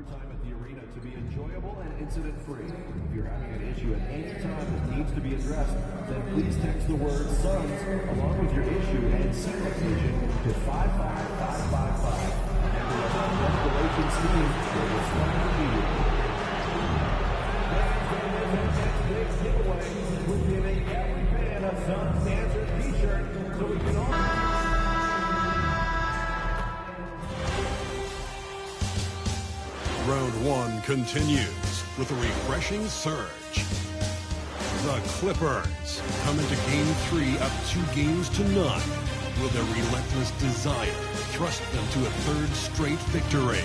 your time at the arena to be enjoyable and incident-free. If you're having an issue at any time that needs to be addressed, then please text the word SUNS along with your issue and scene location to 55555. And the restorations team will respond immediately. Next giveaway, we're giving every fan a SUNS Dancers t-shirt so we can all... Round one continues with a refreshing surge. The Clippers come into Game 3 up 2-0. Will their relentless desire thrust them to a third straight victory?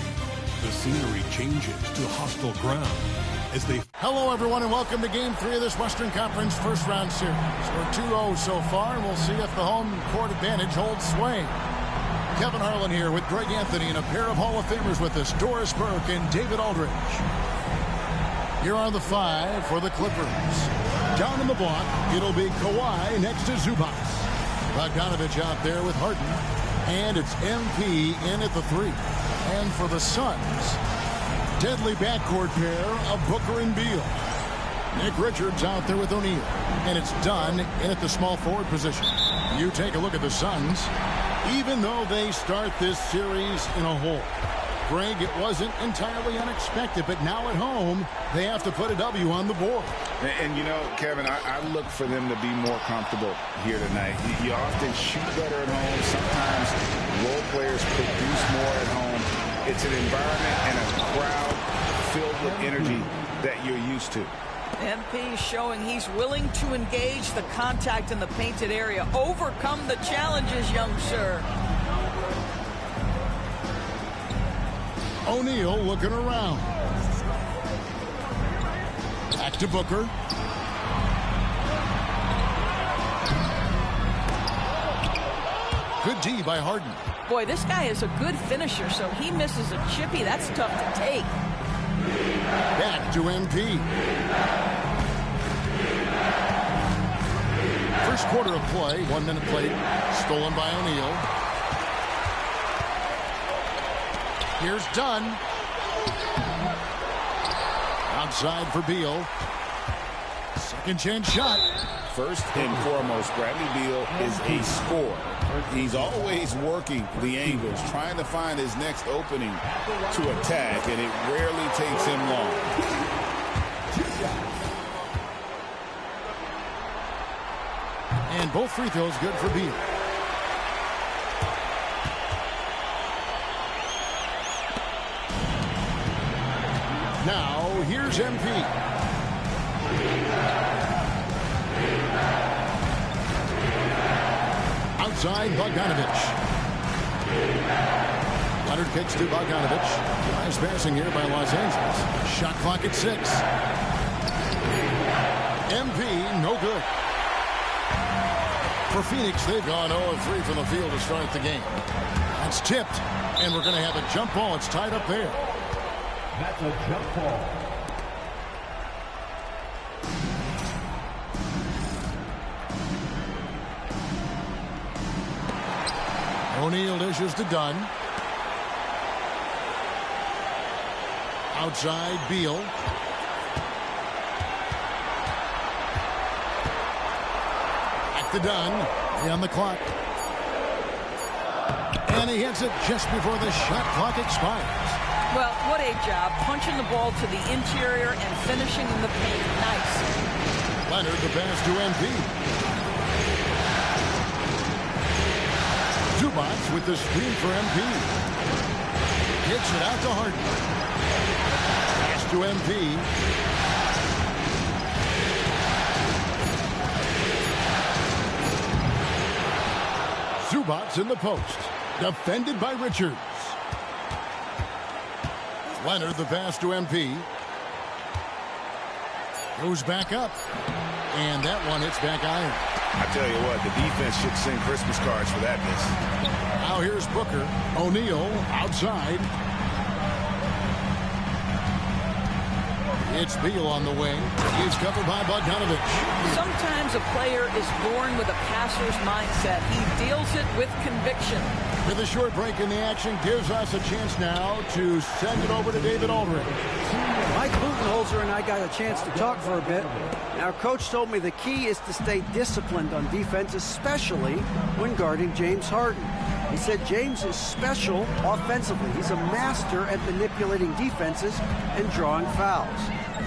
The scenery changes to hostile ground as they... Hello, everyone, and welcome to Game 3 of this Western Conference first-round series. We're 2-0 so far, and we'll see if the home court advantage holds sway. Kevin Harlan here with Greg Anthony and a pair of Hall of Famers with us, Doris Burke and David Aldridge. Here are the five for the Clippers. Down in the block, it'll be Kawhi next to Zubac. Bogdanovich out there with Harden. And it's MP in at the three. And for the Suns, deadly backcourt pair of Booker and Beal. Nick Richards out there with O'Neal. And it's Dunn in at the small forward position. You take a look at the Suns. Even though they start this series in a hole, Greg, it wasn't entirely unexpected, but now at home, they have to put a W on the board. And you know, Kevin, I look for them to be more comfortable here tonight. You often shoot better at home. Sometimes role players produce more at home. It's an environment and a crowd filled with energy that you're used to. MP showing he's willing to engage the contact in the painted area. Overcome the challenges, young sir. O'Neal looking around. Back to Booker. Good D by Harden. Boy, this guy is a good finisher, so he misses a chippy. That's tough to take. Back to MP. First quarter of play, 1 minute played, stolen by O'Neal. Here's Dunn. Outside for Beal. Second chance shot. First and foremost, Bradley Beal is a scorer. He's always working the angles, trying to find his next opening to attack, and it rarely takes him long. And both free throws good for Beal. Now, here's MP. Outside, Bogdanovich. Leonard kicks to Bogdanovich. Nice passing here by Los Angeles. Shot clock at 6. MP, no good. For Phoenix, they've gone 0 of 3 from the field to start the game. That's tipped, and we're going to have a jump ball. It's tied up there. That's a jump ball. O'Neal dishes to Dunn. Outside, Beal. Back to Dunn. On the clock. And he hits it just before the shot clock expires. Well, what a job. Punching the ball to the interior and finishing in the paint. Nice. Leonard, the pass to MP. Zubac with the screen for MP. Gets it out to Harden. Pass to MP. Zubac in the post. Defended by Richards. Leonard, the pass to MP. Goes back up. And that one hits back iron. I tell you what, the defense should send Christmas cards for that miss. Now here's Booker. O'Neal outside. It's Beal on the wing. He's covered by Bogdanovich. Sometimes a player is born with a passer's mindset. He deals it with conviction. With a short break in the action gives us a chance now to send it over to David Aldridge. Mike Budenholzer and I got a chance to talk for a bit. And our coach told me the key is to stay disciplined on defense, especially when guarding James Harden. He said James is special offensively. He's a master at manipulating defenses and drawing fouls.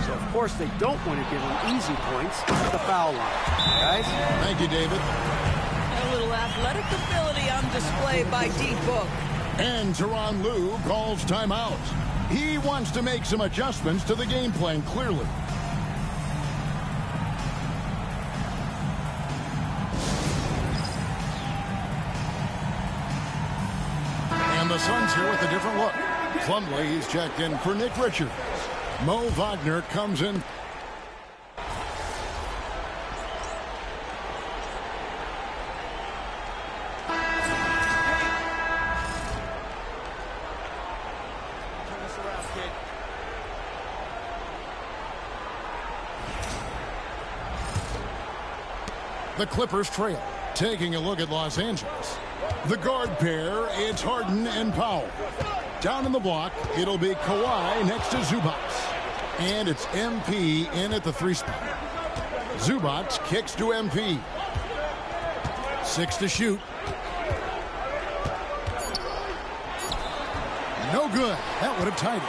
So, of course, they don't want to give him easy points at the foul line. Guys? Thank you, David. A little athletic ability on display by D-Book. And Tyronn Lue calls timeout. He wants to make some adjustments to the game plan, clearly. And the Suns here with a different look. Plumlee, he's checked in for Nick Richards. Mo Wagner comes in. The Clippers trail. Taking a look at Los Angeles. The guard pair, it's Harden and Powell. Down in the block, it'll be Kawhi next to Zubac. And it's MP in at the 3 spot. Zubac kicks to MP. 6 to shoot. No good. That would have tied it.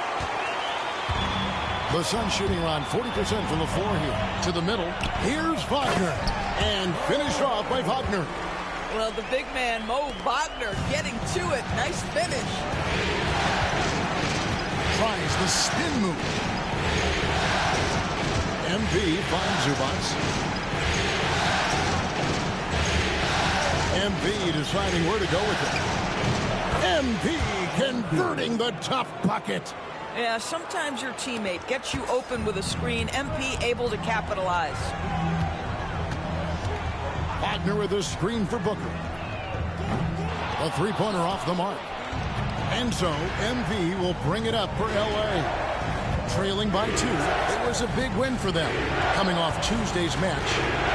The Suns shooting around 40% from the floor here. To the middle. Here's Wagner. And finished off by Wagner. Well, the big man, Mo Wagner, getting to it. Nice finish. Tries the spin move. MP finds Zubac. MP deciding where to go with it. MP converting the tough bucket. Yeah, sometimes your teammate gets you open with a screen. MP able to capitalize. Wagner with a screen for Booker. A three-pointer off the mark. And so MP will bring it up for L.A. Trailing by 2. It was a big win for them, coming off Tuesday's match.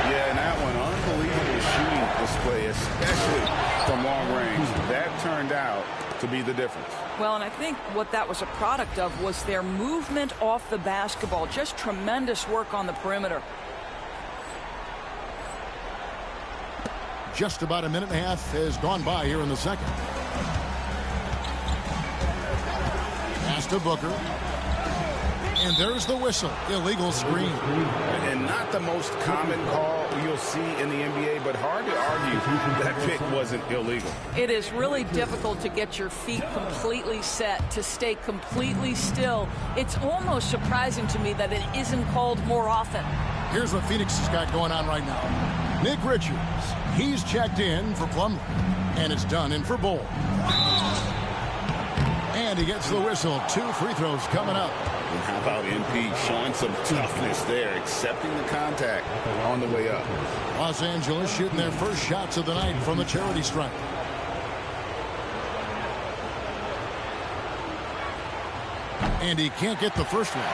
Yeah, and that one, unbelievable shooting display, especially from long range. That turned out to be the difference. Well, and I think what that was a product of was their movement off the basketball. Just tremendous work on the perimeter. Just about a minute and a half has gone by here in the second. Pass to Booker. And there's the whistle. Illegal screen. And not the most common call you'll see in the NBA, but hard to argue that pick wasn't illegal. It is really difficult to get your feet completely set, to stay completely still. It's almost surprising to me that it isn't called more often. Here's what Phoenix has got going on right now. Nick Richards, he's checked in for Plumlee, and it's done in for Bull. And he gets the whistle. 2 free throws coming up. And how about MP showing some toughness there, accepting the contact on the way up. Los Angeles shooting their first shots of the night from the charity stripe. And he can't get the first one.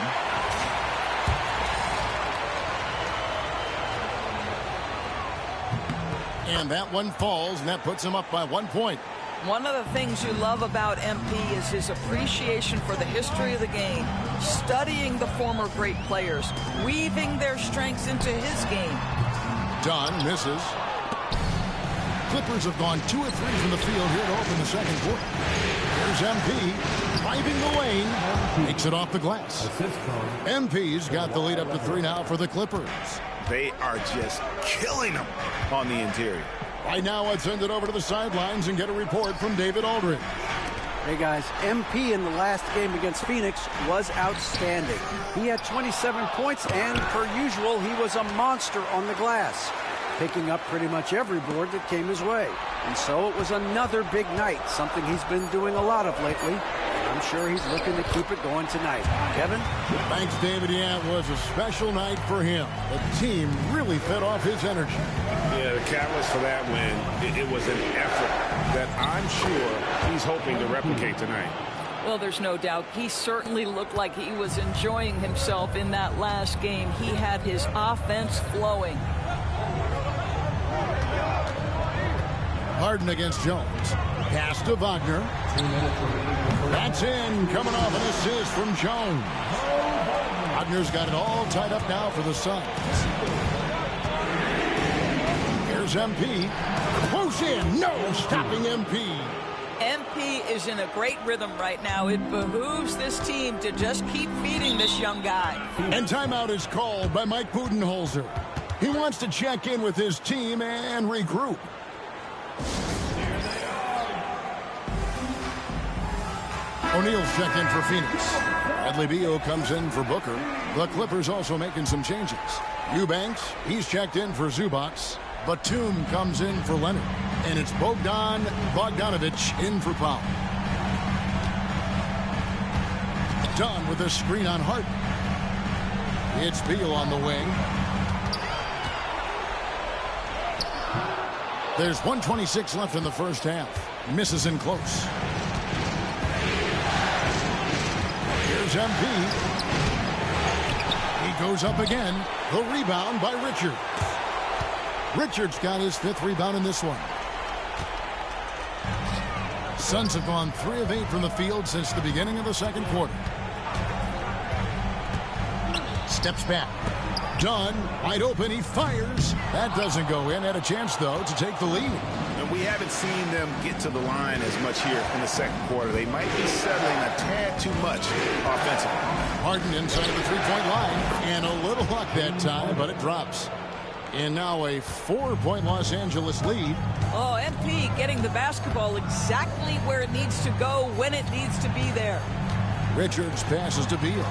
And that one falls, and that puts him up by 1 point. One of the things you love about MP is his appreciation for the history of the game, studying the former great players, weaving their strengths into his game. Dunn misses. Clippers have gone 2 of 3 from the field here to open the second quarter. Here's MP driving the lane, makes it off the glass. MP's got the lead up to 3 now for the Clippers. They are just killing them on the interior. Right now, let's send it over to the sidelines and get a report from David Aldridge. Hey, guys, MP in the last game against Phoenix was outstanding. He had 27 points, and per usual, he was a monster on the glass, picking up pretty much every board that came his way. And so it was another big night, something he's been doing a lot of lately. I'm sure he's looking to keep it going tonight. Kevin? Thanks, David. Yeah, it was a special night for him. The team really fed off his energy. Yeah, the catalyst for that win, it was an effort that I'm sure he's hoping to replicate tonight. Well, there's no doubt. He certainly looked like he was enjoying himself in that last game. He had his offense flowing. Harden against Jones. Pass to Wagner. That's in, coming off an assist from Jones. Wagner's got it all tied up now for the Suns. Here's MP. Close in. No stopping MP. MP is in a great rhythm right now. It behooves this team to just keep feeding this young guy. And timeout is called by Mike Budenholzer. He wants to check in with his team and regroup. O'Neal's checked in for Phoenix. Bradley Beal comes in for Booker. The Clippers also making some changes. Eubanks, he's checked in for Zubac. Batum comes in for Leonard. And it's Bogdan Bogdanovic in for Powell. Dunn with a screen on Harden. It's Beal on the wing. There's 1:26 left in the first half. Misses in close. Here's MP. He goes up again. The rebound by Richard. Richards got his 5th rebound in this one. Suns have gone 3 of 8 from the field since the beginning of the second quarter. Steps back. Dunn, wide open, he fires. That doesn't go in. Had a chance, though, to take the lead. And we haven't seen them get to the line as much here in the second quarter. They might be settling a tad too much offensively. Harden inside the three-point line. And a little luck that time, but it drops. And now a 4-point Los Angeles lead. Oh, MP getting the basketball exactly where it needs to go when it needs to be there. Richards passes to Beal.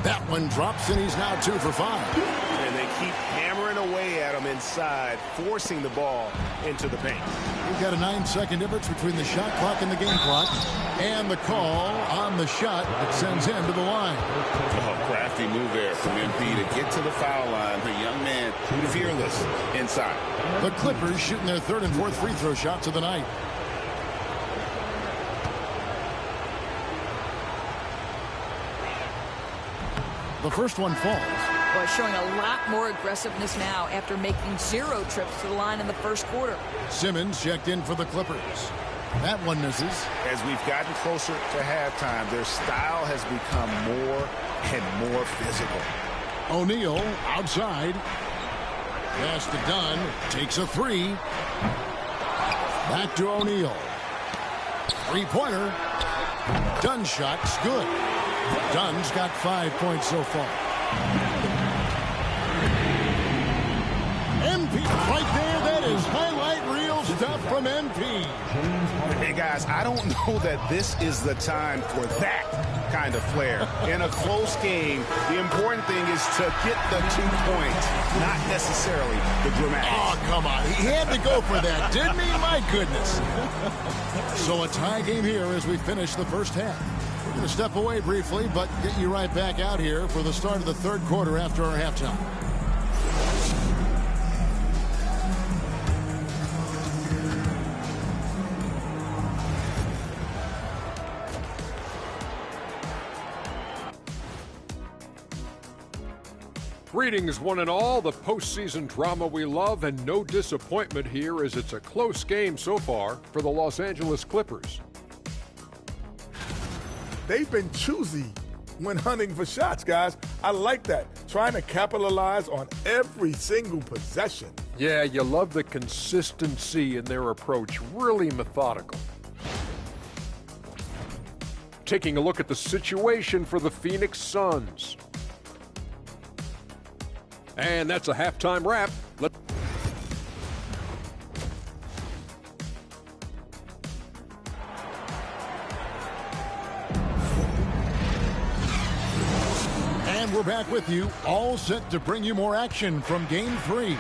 That one drops, and he's now 2 for 5. And they keep hammering away at him inside, forcing the ball into the paint. We've got a 9-second difference between the shot clock and the game clock. And the call on the shot that sends him to the line. Oh, crafty move there from MP to get to the foul line. The young man, fearless inside. The Clippers shooting their 3rd and 4th free throw shots of the night. The first one falls. Boy, showing a lot more aggressiveness now after making 0 trips to the line in the first quarter. Simmons checked in for the Clippers. That one misses. As we've gotten closer to halftime, their style has become more and more physical. O'Neal outside. Pass to Dunn. Takes a 3. Back to O'Neal. 3-pointer. Dunn's shot's good. Dunn's got 5 points so far. MP right there. That is highlight reel stuff from MP. Hey, guys, I don't know that this is the time for that kind of flair. In a close game, the important thing is to get the 2 points, not necessarily the dramatic. Oh, come on. He had to go for that, didn't he? My goodness. So a tie game here as we finish the first half. We're going to step away briefly, but get you right back out here for the start of the 3rd quarter after our halftime. Greetings, one and all. The postseason drama we love, and no disappointment here as it's a close game so far for the Los Angeles Clippers. They've been choosy when hunting for shots, guys. I like that. Trying to capitalize on every single possession. Yeah, you love the consistency in their approach. Really methodical. Taking a look at the situation for the Phoenix Suns. And that's a halftime wrap. And we're back with you, all set to bring you more action from Game 3.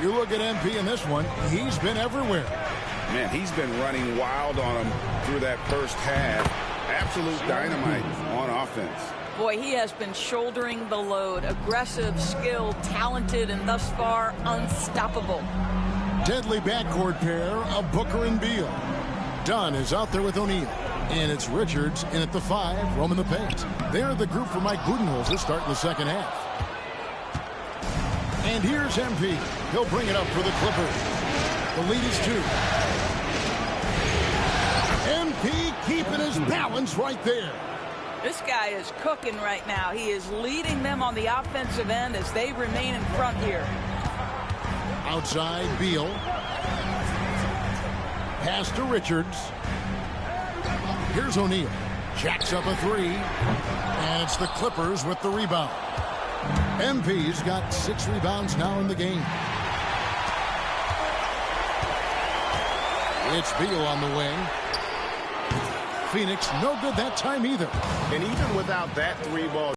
You look at MP in this one, he's been everywhere. Man, he's been running wild on him through that first half. Absolute dynamite on offense. Boy, he has been shouldering the load. Aggressive, skilled, talented, and thus far unstoppable. Deadly backcourt pair of Booker and Beal. Dunn is out there with O'Neal. And it's Richards in at the 5, roaming the paint. They're the group for Mike Budenholzer starting the second half. And here's MP. He'll bring it up for the Clippers. The lead is 2. MP keeping his balance right there. This guy is cooking right now. He is leading them on the offensive end as they remain in front here. Outside, Beal. Pass to Richards. Here's O'Neal. Jacks up a 3. And it's the Clippers with the rebound. MP's got 6 rebounds now in the game. It's Beal on the wing. Phoenix no good that time either. And even without that 3-ball